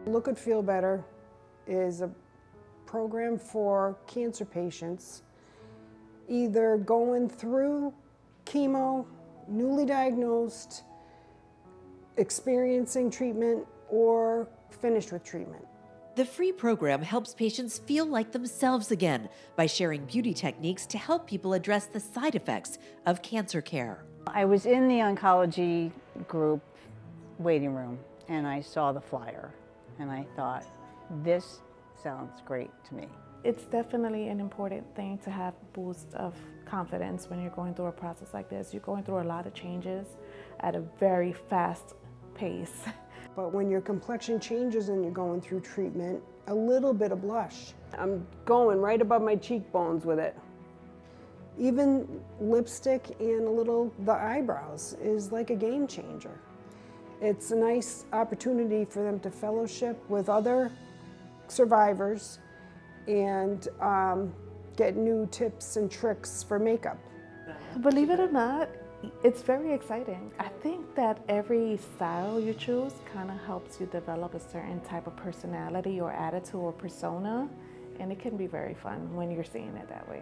Look and Feel Better is a program for cancer patients either going through chemo, newly diagnosed, experiencing treatment, or finished with treatment. The free program helps patients feel like themselves again by sharing beauty techniques to help people address the side effects of cancer care. I was in the oncology group waiting room and I saw the flyer and I thought, this sounds great to me. It's definitely an important thing to have a boost of confidence when you're going through a process like this. You're going through a lot of changes at a very fast pace. But when your complexion changes and you're going through treatment, a little bit of blush. I'm going right above my cheekbones with it. Even lipstick and the eyebrows is like a game changer. It's a nice opportunity for them to fellowship with other survivors and get new tips and tricks for makeup. Believe it or not, it's very exciting. I think that every style you choose kind of helps you develop a certain type of personality or attitude or persona, and it can be very fun when you're seeing it that way.